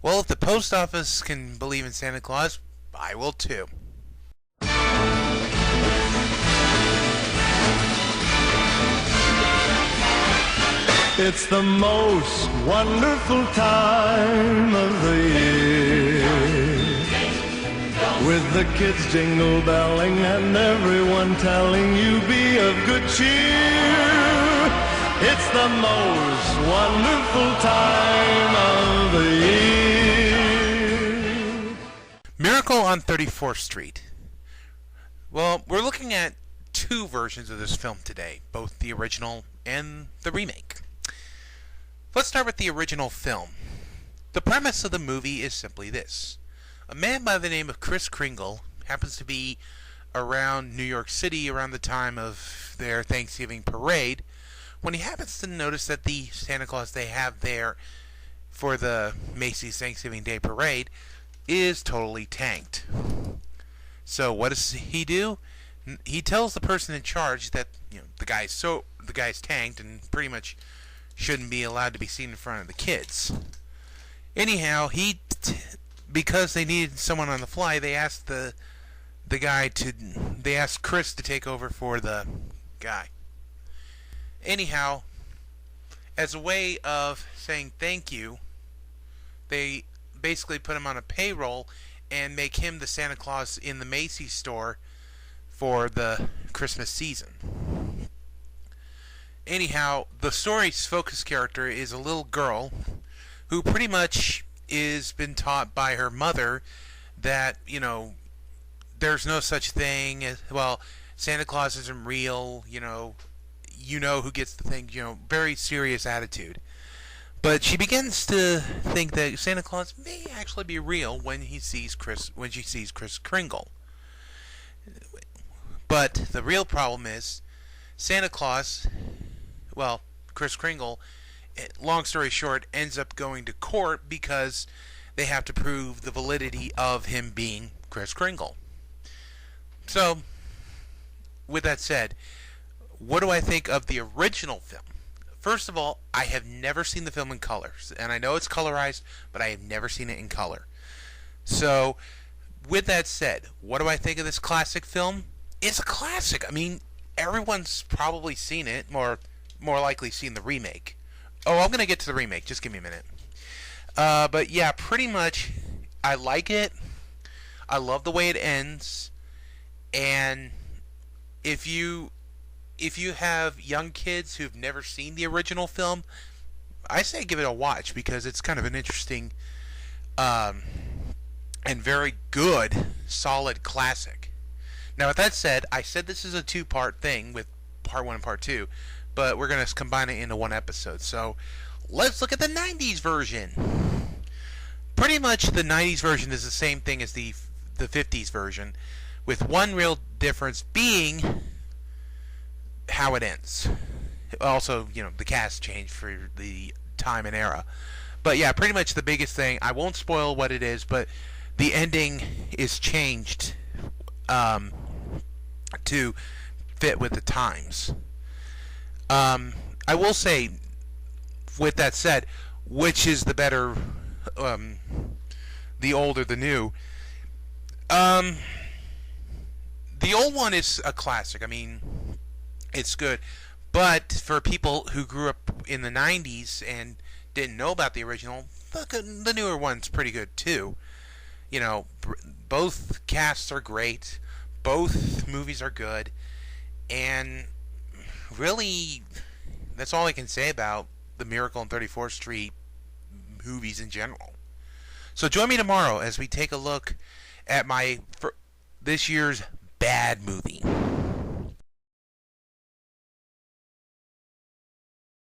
Well, if the post office can believe in Santa Claus, I will too. It's the most wonderful time of the year, with the kids jingle belling and everyone telling you be of good cheer. It's the most wonderful time of the year. Miracle on 34th Street. Well, we're looking at two versions of this film today, both the original and the remake. Let's start with the original film. The premise of the movie is simply this. A man by the name of Kris Kringle happens to be around New York City around the time of their Thanksgiving parade when he happens to notice that the Santa Claus they have there for the Macy's Thanksgiving Day parade is totally tanked. So what does he do? He tells the person in charge that the guy's tanked and pretty much shouldn't be allowed to be seen in front of the kids. Anyhow, because they needed someone on the fly, they asked they asked Kris to take over for the guy. Anyhow, as a way of saying thank you, they basically put him on a payroll and make him the Santa Claus in the Macy's store for the Christmas season. Anyhow, the story's focus character is a little girl who pretty much is been taught by her mother that, there's no such thing as, Santa Claus isn't real, you know who gets the thing, very serious attitude. But she begins to think that Santa Claus may actually be real when she sees Kris Kringle. But the real problem is Santa Claus, Kris Kringle, long story short, ends up going to court because they have to prove the validity of him being Kris Kringle. So, with that said, what do I think of the original film? First of all, I have never seen the film in color, and I know it's colorized, but I have never seen it in color. So, with that said, what do I think of this classic film? It's a classic. I mean, everyone's probably seen it, more likely seen the remake. Oh, I'm going to get to the remake. Just give me a minute. But yeah, pretty much, I like it. I love the way it ends. And if you have young kids who've never seen the original film, I say give it a watch because it's kind of an interesting and very good, solid classic. Now, with that said, I said this is a two-part thing with part 1 and part 2, but we're going to combine it into one episode. So, let's look at the 90s version. Pretty much the 90s version is the same thing as the 50s version, with one real difference being how it ends. Also, the cast changed for the time and era. But yeah, pretty much the biggest thing, I won't spoil what it is, but the ending is changed to fit with the times. I will say, with that said, which is the better, the old or the new? The old one is a classic. I mean, it's good. But for people who grew up in the 90s and didn't know about the original, the newer one's pretty good too. Both casts are great. Both movies are good. And really, that's all I can say about the Miracle on 34th Street movies in general. So join me tomorrow as we take a look at this year's bad movie.